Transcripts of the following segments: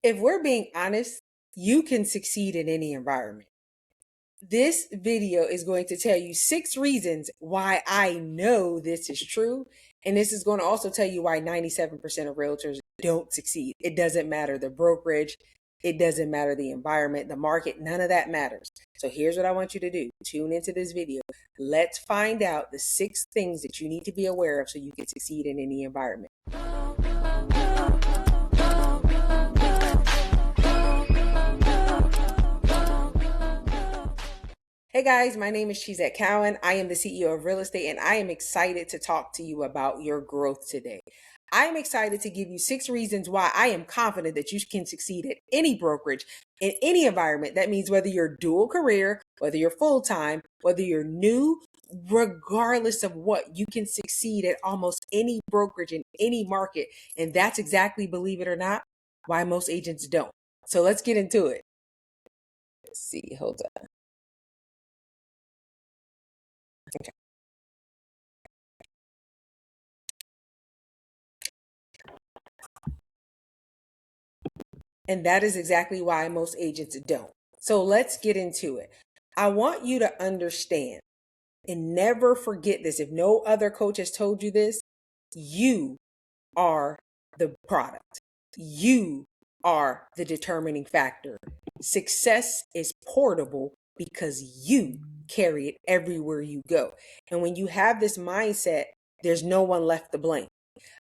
If we're being honest, you can succeed in any environment. This video is going to tell you 6 reasons why I know this is true. And this is going to also tell you why 97% of realtors don't succeed. It doesn't matter the brokerage. It doesn't matter the environment, the market, none of that matters. So here's what I want you to do. Tune into this video. Let's find out the 6 things that you need to be aware of so you can succeed in any environment. Hey guys, my name is Chizette Cowan. I am the CEO of Real Estate, and I am excited to talk to you about your growth today. I am excited to give you 6 reasons why I am confident that you can succeed at any brokerage, in any environment. That means whether you're dual career, whether you're full-time, whether you're new, regardless of what, you can succeed at almost any brokerage in any market. And that's exactly, believe it or not, why most agents don't. So let's get into it. Let's see, hold on. Okay. And that is exactly why most agents don't. So let's get into it. I want you to understand and never forget this. If no other coach has told you this, you are the product. You are the determining factor. Success is portable because you carry it everywhere you go. And when you have this mindset, there's no one left to blame.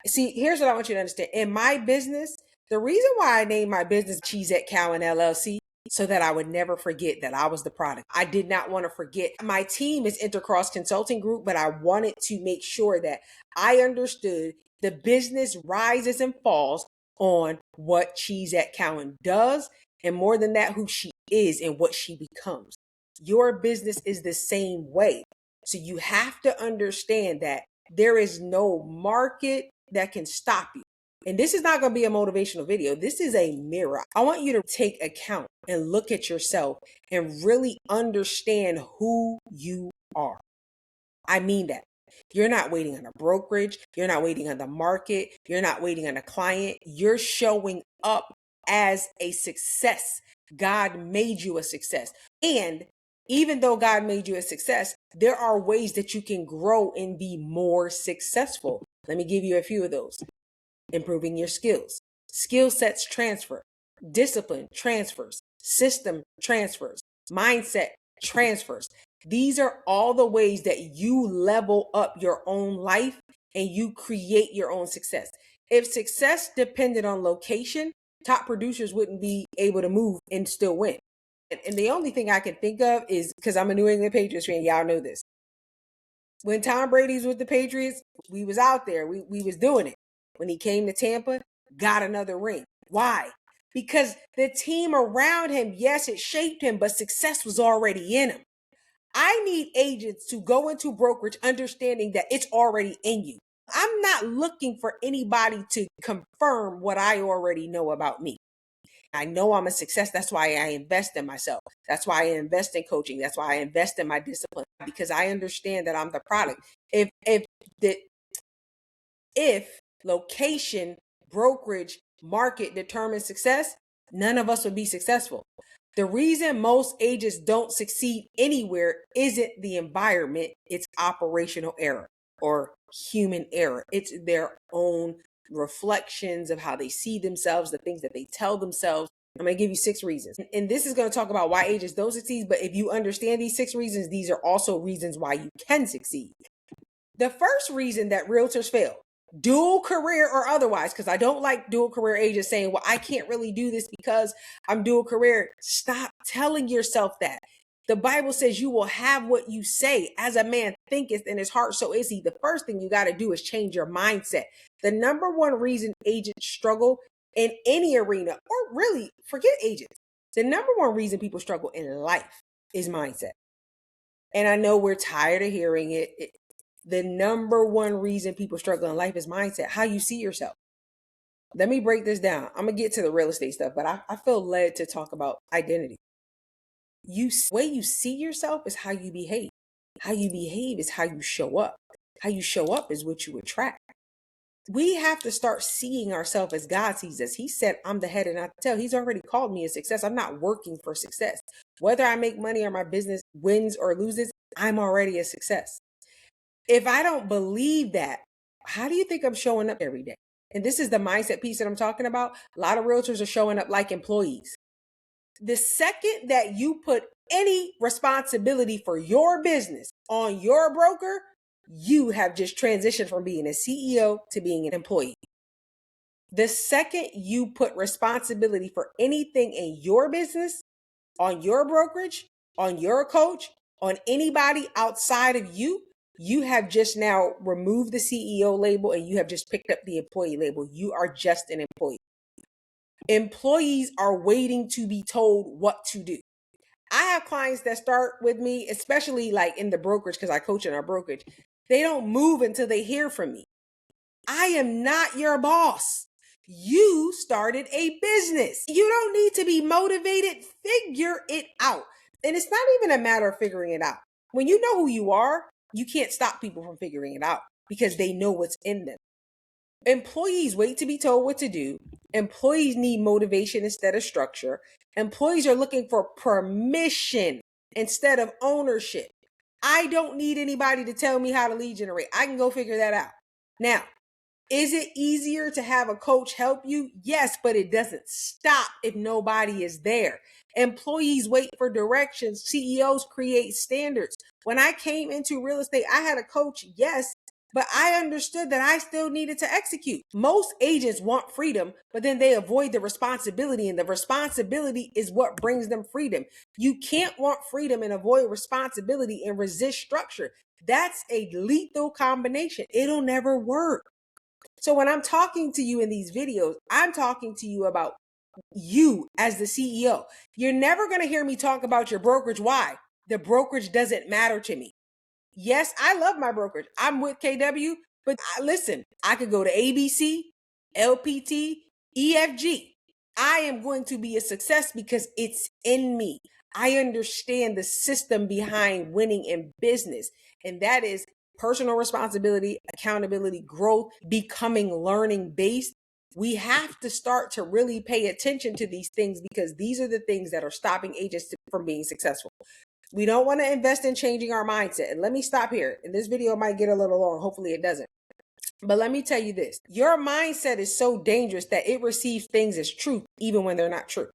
See, here's what I want you to understand. In my business, the reason why I named my business Chizette Cowan LLC, so that I would never forget that I was the product. I did not want to forget. My team is Intercross Consulting Group, but I wanted to make sure that I understood the business rises and falls on what Chizette Cowan does, and more than that, who she is and what she becomes. Your business is the same way. So you have to understand that there is no market that can stop you. And this is not going to be a motivational video. This is a mirror. I want you to take account and look at yourself and really understand who you are. I mean that. You're not waiting on a brokerage. You're not waiting on the market. You're not waiting on a client. You're showing up as a success. God made you a success. And even though God made you a success, there are ways that you can grow and be more successful. Let me give you a few of those. Improving your skills. Skill sets transfer. Discipline transfers. System transfers. Mindset transfers. These are all the ways that you level up your own life and you create your own success. If success depended on location, top producers wouldn't be able to move and still win. And the only thing I can think of is, because I'm a New England Patriots fan, y'all know this. When Tom Brady's with the Patriots, we was out there. We was doing it. When he came to Tampa, got another ring. Why? Because the team around him, yes, it shaped him, but success was already in him. I need agents to go into brokerage understanding that it's already in you. I'm not looking for anybody to confirm what I already know about me. I know I'm a success. That's why I invest in myself. That's why I invest in coaching. That's why I invest in my discipline, because I understand that I'm the product. If location, brokerage, market determines success, none of us would be successful. The reason most agents don't succeed anywhere isn't the environment, it's operational error or human error. It's their own reflections of how they see themselves, the things that they tell themselves. I'm going to give you 6 reasons. And this is going to talk about why agents don't succeed. But if you understand these 6 reasons, these are also reasons why you can succeed. The first reason that realtors fail, dual career or otherwise, because I don't like dual career agents saying, well, I can't really do this because I'm dual career. Stop telling yourself that. The Bible says you will have what you say. As a man thinketh in his heart, so is he. The first thing you got to do is change your mindset. The number one reason agents struggle in any arena, or really forget agents, the number one reason people struggle in life is mindset. And I know we're tired of hearing it. The number one reason people struggle in life is mindset, how you see yourself. Let me break this down. I'm going to get to the real estate stuff, but I feel led to talk about identity. The way you see yourself is how you behave. How you behave is how you show up. How you show up is what you attract. We have to start seeing ourselves as God sees us. He said, I'm the head and not the tail. He's already called me a success. I'm not working for success. Whether I make money or my business wins or loses, I'm already a success. If I don't believe that, how do you think I'm showing up every day? And this is the mindset piece that I'm talking about. A lot of realtors are showing up like employees. The second that you put any responsibility for your business on your broker, you have just transitioned from being a CEO to being an employee. The second you put responsibility for anything in your business on your brokerage, on your coach, on anybody outside of you, you have just now removed the CEO label and you have just picked up the employee label. You are just an employee. Employees are waiting to be told what to do. I have clients that start with me, especially like in the brokerage, because I coach in our brokerage. They don't move until they hear from me. I am not your boss. You started a business. You don't need to be motivated. Figure it out. And it's not even a matter of figuring it out. When you know who you are, you can't stop people from figuring it out because they know what's in them. Employees wait to be told what to do. Employees need motivation instead of structure. Employees are looking for permission instead of ownership. I don't need anybody to tell me how to lead generate. I can go figure that out. Now, is it easier to have a coach help you? Yes, but it doesn't stop if nobody is there. Employees wait for directions. CEOs create standards. When I came into real estate, I had a coach, yes, but I understood that I still needed to execute. Most agents want freedom, but then they avoid the responsibility, and the responsibility is what brings them freedom. You can't want freedom and avoid responsibility and resist structure. That's a lethal combination. It'll never work. So when I'm talking to you in these videos, I'm talking to you about you as the CEO. You're never going to hear me talk about your brokerage. Why? The brokerage doesn't matter to me. Yes, I love my brokerage. I'm with KW, but listen, I could go to ABC, LPT, EFG. I am going to be a success because it's in me. I understand the system behind winning in business, and that is personal responsibility, accountability, growth, becoming learning based. We have to start to really pay attention to these things because these are the things that are stopping agents from being successful. We don't want to invest in changing our mindset. And let me stop here. And this video might get a little long. Hopefully it doesn't. But let me tell you this. Your mindset is so dangerous that it receives things as truth, even when they're not true.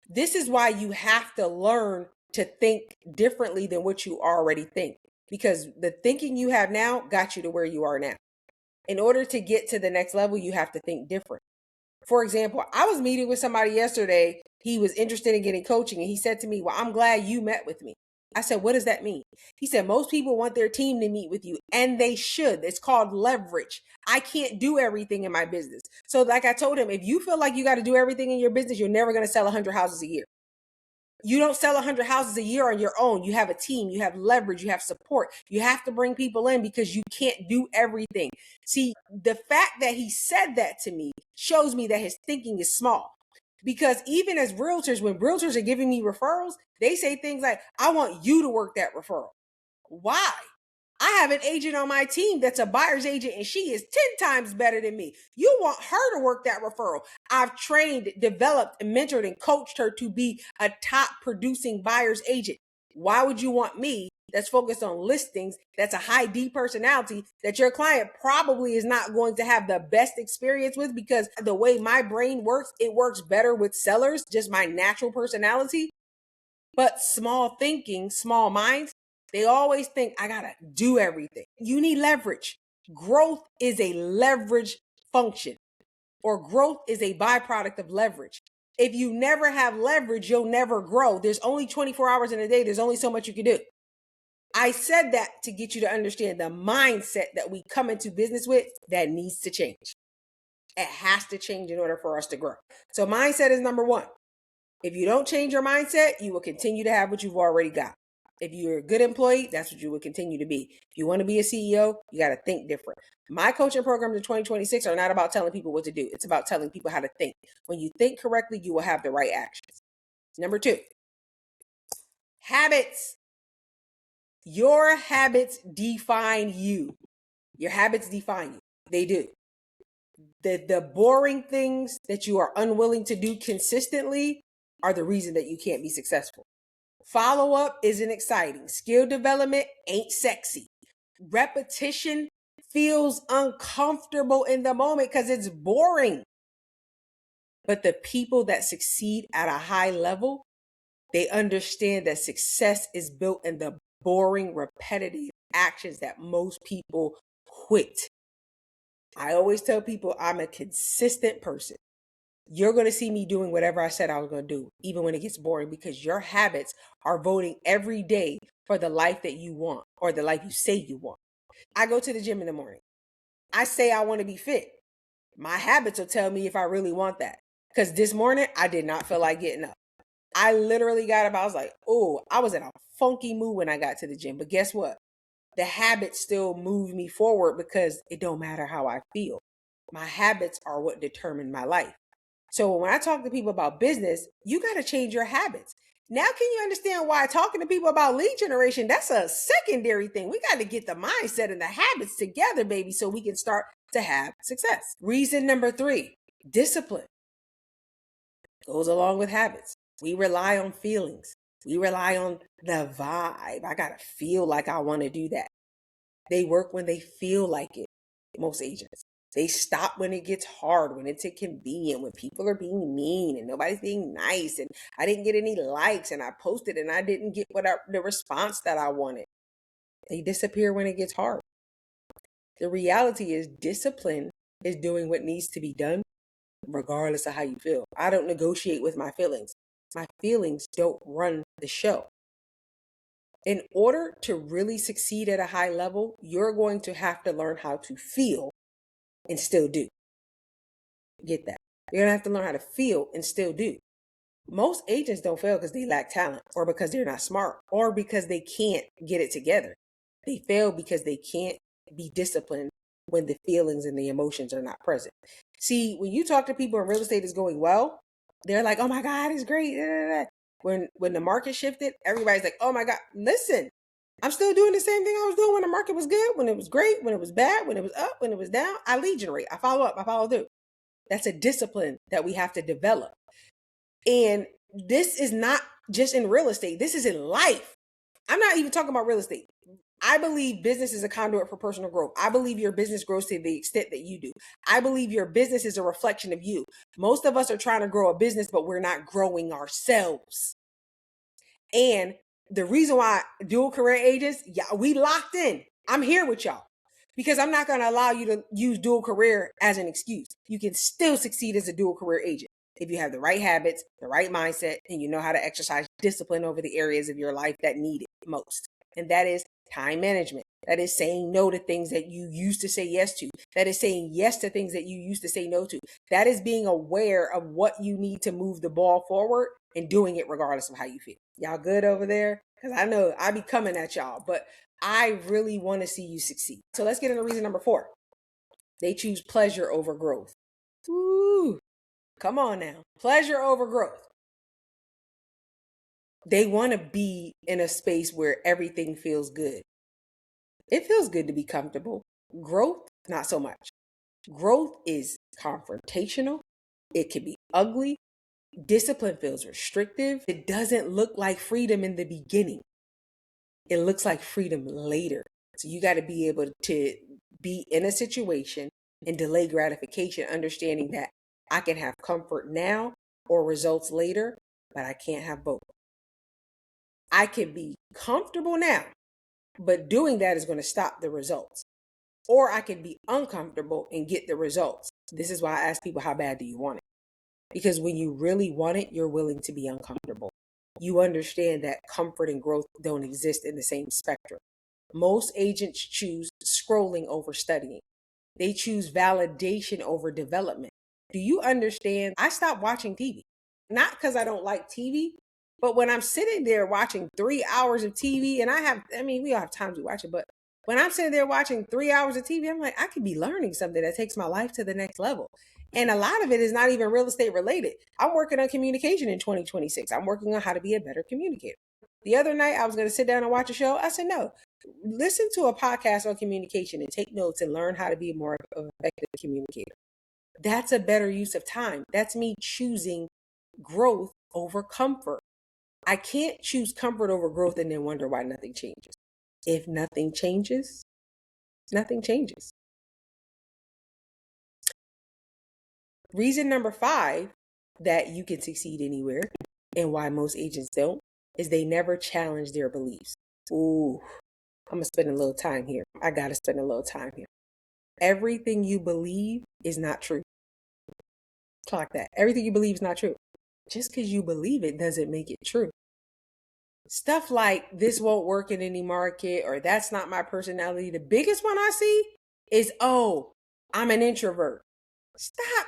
This is why you have to learn to think differently than what you already think, because the thinking you have now got you to where you are now. In order to get to the next level, you have to think different. For example, I was meeting with somebody yesterday. He was interested in getting coaching, and he said to me, well, I'm glad you met with me. I said, what does that mean? He said, most people want their team to meet with you, and they should. It's called leverage. I can't do everything in my business. So like I told him, if you feel like you got to do everything in your business, you're never going to sell 100 houses a year. You don't sell 100 houses a year on your own. You have a team, you have leverage, you have support. You have to bring people in because you can't do everything. See, the fact that he said that to me shows me that his thinking is small. Because even as realtors, when realtors are giving me referrals, they say things like, I want you to work that referral. Why? I have an agent on my team that's a buyer's agent, and she is 10 times better than me. You want her to work that referral. I've trained, developed, and mentored and coached her to be a top producing buyer's agent. Why would you want me that's focused on listings, that's a high D personality, that your client probably is not going to have the best experience with? Because the way my brain works, it works better with sellers, just my natural personality. But small thinking, small minds, they always think I gotta do everything. You need leverage. Growth is a leverage function, or growth is a byproduct of leverage. If you never have leverage, you'll never grow. There's only 24 hours in a day. There's only so much you can do. I said that to get you to understand the mindset that we come into business with that needs to change. It has to change in order for us to grow. So mindset is number one. If you don't change your mindset, you will continue to have what you've already got. If you're a good employee, that's what you will continue to be. If you want to be a CEO, you got to think different. My coaching programs in 2026 are not about telling people what to do. It's about telling people how to think. When you think correctly, you will have the right actions. Number two, habits. Your habits define you. Your habits define you. They do. The boring things that you are unwilling to do consistently are the reason that you can't be successful. Follow up isn't exciting. Skill development ain't sexy. Repetition feels uncomfortable in the moment because it's boring. But the people that succeed at a high level, they understand that success is built in the boring, repetitive actions that most people quit. I always tell people I'm a consistent person. You're going to see me doing whatever I said I was going to do, even when it gets boring, because your habits are voting every day for the life that you want or the life you say you want. I go to the gym in the morning. I say I want to be fit. My habits will tell me if I really want that. Because this morning, I did not feel like getting up. I literally got up. I was like, oh, I was in a funky mood when I got to the gym. But guess what? The habits still move me forward because it don't matter how I feel. My habits are what determine my life. So when I talk to people about business, you got to change your habits. Now, can you understand why talking to people about lead generation, that's a secondary thing. We got to get the mindset and the habits together, baby, so we can start to have success. Reason number 3, discipline goes along with habits. We rely on feelings. We rely on the vibe. I got to feel like I want to do that. They work when they feel like it, most agents. They stop when it gets hard, when it's inconvenient, when people are being mean and nobody's being nice and I didn't get any likes and I posted and I didn't get the response that I wanted. They disappear when it gets hard. The reality is discipline is doing what needs to be done regardless of how you feel. I don't negotiate with my feelings. My feelings don't run the show. In order to really succeed at a high level, you're going to have to learn how to feel and still do. Get that? You're going to have to learn how to feel and still do. Most agents don't fail because they lack talent or because they're not smart or because they can't get it together. They fail because they can't be disciplined when the feelings and the emotions are not present. See, when you talk to people and real estate is going well, they're like, oh my God, it's great. When the market shifted, everybody's like, oh my God, listen, I'm still doing the same thing I was doing when the market was good, when it was great, when it was bad, when it was up, when it was down. I lead generate. I follow up. I follow through. That's a discipline that we have to develop. And this is not just in real estate. This is in life. I'm not even talking about real estate. I believe business is a conduit for personal growth. I believe your business grows to the extent that you do. I believe your business is a reflection of you. Most of us are trying to grow a business, but we're not growing ourselves. And the reason why dual career agents, we locked in. I'm here with y'all because I'm not going to allow you to use dual career as an excuse. You can still succeed as a dual career agent if you have the right habits, the right mindset, and you know how to exercise discipline over the areas of your life that need it most. And that is time management. That is saying no to things that you used to say yes to. That is saying yes to things that you used to say no to. That is being aware of what you need to move the ball forward and doing it regardless of how you feel. Y'all good over there? Because I know I be coming at y'all, but I really want to see you succeed. So let's get into reason number 4. They choose pleasure over growth. Ooh, come on now. Pleasure over growth. They want to be in a space where everything feels good. It feels good to be comfortable. Growth, not so much. Growth is confrontational. It can be ugly. Discipline feels restrictive. It doesn't look like freedom in the beginning. It looks like freedom later. So you got to be able to be in a situation and delay gratification, understanding that I can have comfort now or results later, but I can't have both. I can be comfortable now, but doing that is going to stop the results. Or I can be uncomfortable and get the results. This is why I ask people, how bad do you want it? Because when you really want it, you're willing to be uncomfortable. You understand that comfort and growth don't exist in the same spectrum. Most agents choose scrolling over studying. They choose validation over development. Do you understand? I stopped watching TV. Not because I don't like TV, but when I'm sitting there watching 3 hours of TV, and we all have time to watch it, but when I'm sitting there watching 3 hours of TV, I'm like, I could be learning something that takes my life to the next level. And a lot of it is not even real estate related. I'm working on communication in 2026. I'm working on how to be a better communicator. The other night, I was going to sit down and watch a show. I said, no, Listen to a podcast on communication and take notes and learn how to be a more effective communicator. That's a better use of time. That's me choosing growth over comfort. I can't choose comfort over growth and then wonder why nothing changes. If nothing changes, nothing changes. Reason number 5 that you can succeed anywhere and why most agents don't is they never challenge their beliefs. Ooh, I'm going to spend a little time here. I got to spend a little time here. Everything you believe is not true. Clock that. Everything you believe is not true. Just because you believe it doesn't make it true. Stuff like this won't work in any market or that's not my personality. The biggest one I see is, oh, I'm an introvert. Stop.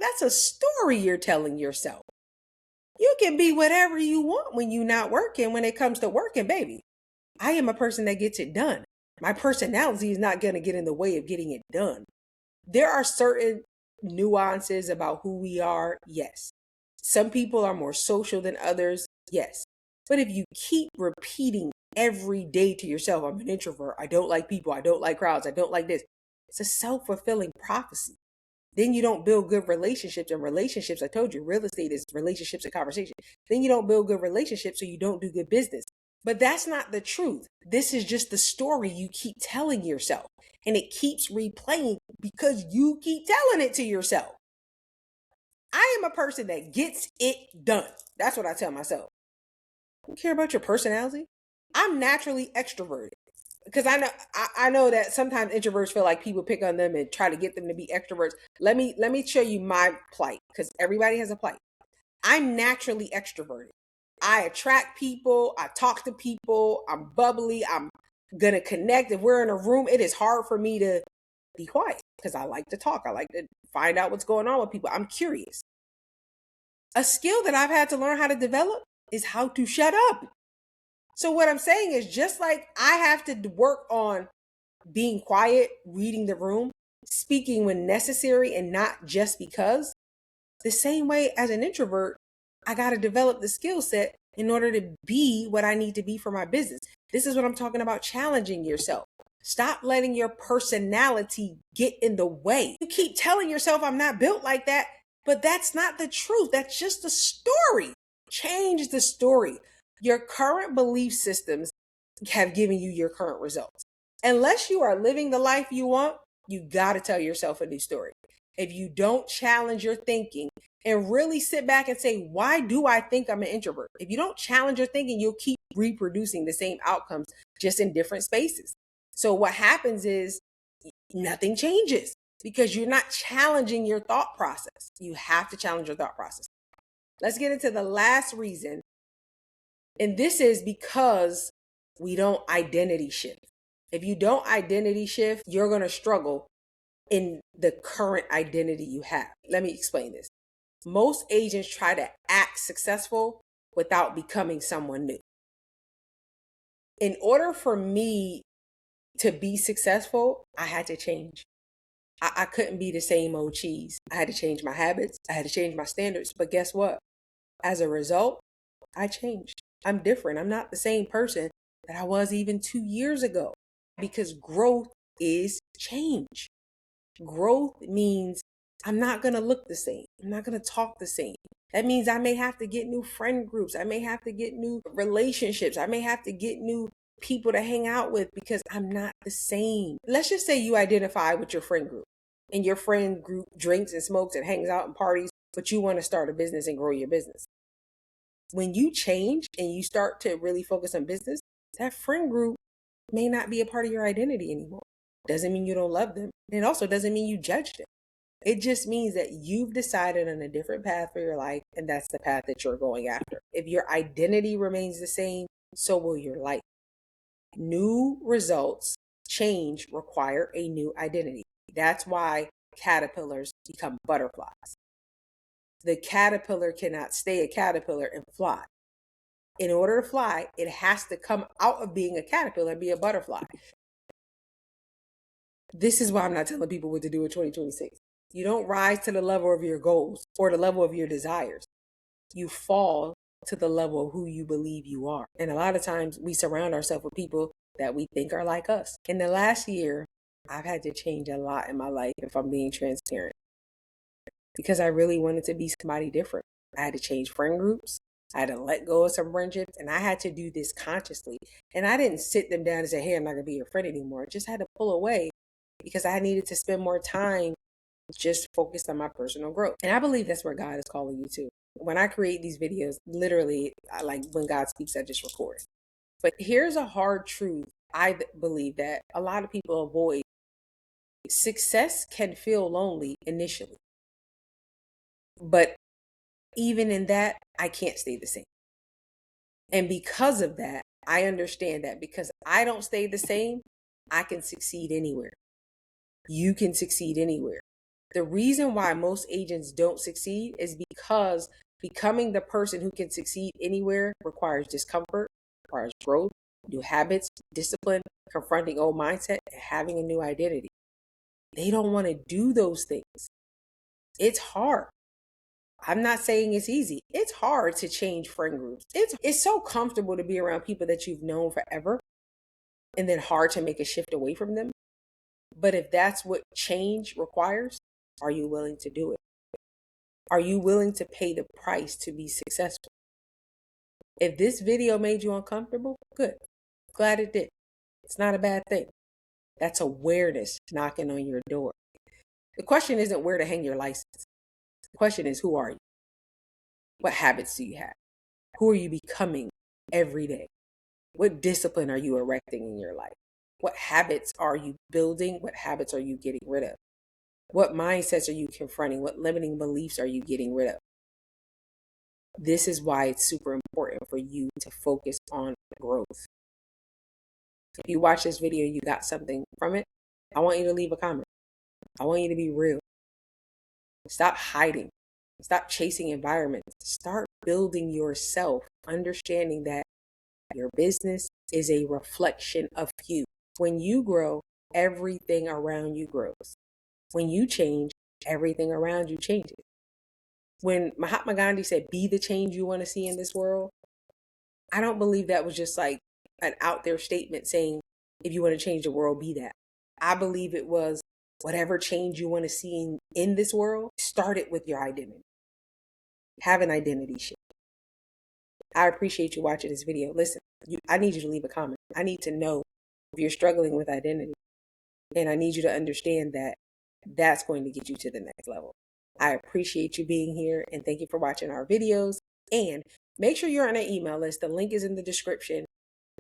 That's a story you're telling yourself. You can be whatever you want when you're not working. When it comes to working, baby, I am a person that gets it done. My personality is not going to get in the way of getting it done. There are certain nuances about who we are. Yes. Some people are more social than others. Yes. But if you keep repeating every day to yourself, I'm an introvert, I don't like people, I don't like crowds, I don't like this, it's a self-fulfilling prophecy. Then you don't build good relationships, and relationships, I told you, real estate is relationships and conversation. Then you don't build good relationships, so you don't do good business. But that's not the truth. This is just the story you keep telling yourself, and it keeps replaying because you keep telling it to yourself. I am a person that gets it done. That's what I tell myself. I don't care about your personality. I'm naturally extroverted. Because I know that sometimes introverts feel like people pick on them and try to get them to be extroverts. Let me show you my plight, because everybody has a plight. I'm naturally extroverted. I attract people. I talk to people. I'm bubbly. I'm gonna connect. If we're in a room, it is hard for me to be quiet because I like to talk. I like to find out what's going on with people. I'm curious. A skill that I've had to learn how to develop is how to shut up. So what I'm saying is, just like I have to work on being quiet, reading the room, speaking when necessary and not just because, the same way as an introvert, I got to develop the skill set in order to be what I need to be for my business. This is what I'm talking about, challenging yourself. Stop letting your personality get in the way. You keep telling yourself, I'm not built like that, but that's not the truth. That's just a story. Change the story. Your current belief systems have given you your current results. Unless you are living the life you want, you got to tell yourself a new story. If you don't challenge your thinking and really sit back and say, why do I think I'm an introvert? If you don't challenge your thinking, you'll keep reproducing the same outcomes, just in different spaces. So what happens is nothing changes because you're not challenging your thought process. You have to challenge your thought process. Let's get into the last reason. And this is because we don't identity shift. If you don't identity shift, you're going to struggle in the current identity you have. Let me explain this. Most agents try to act successful without becoming someone new. In order for me to be successful, I had to change. I couldn't be the same old cheese. I had to change my habits. I had to change my standards. But guess what? As a result, I changed. I'm different. I'm not the same person that I was even 2 years ago, because growth is change. Growth means I'm not going to look the same. I'm not going to talk the same. That means I may have to get new friend groups. I may have to get new relationships. I may have to get new people to hang out with because I'm not the same. Let's just say you identify with your friend group and your friend group drinks and smokes and hangs out and parties, but you want to start a business and grow your business. When you change and you start to really focus on business, that friend group may not be a part of your identity anymore. Doesn't mean you don't love them. It also doesn't mean you judge them. It just means that you've decided on a different path for your life, and that's the path that you're going after. If your identity remains the same, so will your life. New results, change, require a new identity. That's why caterpillars become butterflies. The caterpillar cannot stay a caterpillar and fly. In order to fly, it has to come out of being a caterpillar and be a butterfly. This is why I'm not telling people what to do in 2026. You don't rise to the level of your goals or the level of your desires. You fall to the level of who you believe you are. And a lot of times we surround ourselves with people that we think are like us. In the last year, I've had to change a lot in my life, if I'm being transparent, because I really wanted to be somebody different. I had to change friend groups. I had to let go of some friendships, and I had to do this consciously. And I didn't sit them down and say, hey, I'm not going to be your friend anymore. I just had to pull away because I needed to spend more time just focused on my personal growth. And I believe that's where God is calling you to. When I create these videos, literally, like when God speaks, I just record. But here's a hard truth I believe that a lot of people avoid. Success can feel lonely initially. But even in that, I can't stay the same. And because of that, I understand that because I don't stay the same, I can succeed anywhere. You can succeed anywhere. The reason why most agents don't succeed is because becoming the person who can succeed anywhere requires discomfort, requires growth, new habits, discipline, confronting old mindset, and having a new identity. They don't want to do those things. It's hard. I'm not saying it's easy. It's hard to change friend groups. It's so comfortable to be around people that you've known forever and then hard to make a shift away from them. But if that's what change requires, are you willing to do it? Are you willing to pay the price to be successful? If this video made you uncomfortable, good. Glad it did. It's not a bad thing. That's awareness knocking on your door. The question isn't where to hang your license. The question is, who are you? What habits do you have? Who are you becoming every day? What discipline are you erecting in your life? What habits are you building? What habits are you getting rid of? What mindsets are you confronting? What limiting beliefs are you getting rid of? This is why it's super important for you to focus on growth. If you watch this video, you got something from it, I want you to leave a comment. I want you to be real. Stop hiding. Stop chasing environments. Start building yourself, understanding that your business is a reflection of you. When you grow, everything around you grows. When you change, everything around you changes. When Mahatma Gandhi said, be the change you want to see in this world, I don't believe that was just like an out there statement saying, if you want to change the world, be that. I believe it was whatever change you want to see in this world, start it with your identity. Have an identity shift. I appreciate you watching this video. Listen, I need you to leave a comment. I need to know if you're struggling with identity. And I need you to understand that that's going to get you to the next level. I appreciate you being here and thank you for watching our videos. And make sure you're on an email list. The link is in the description.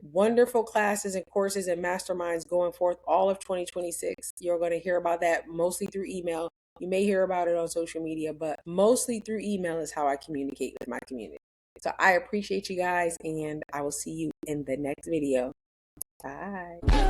Wonderful classes and courses and masterminds going forth all of 2026. You're going to hear about that mostly through email. You may hear about it on social media, but mostly through email is how I communicate with my community. So I appreciate you guys and I will see you in the next video. Bye.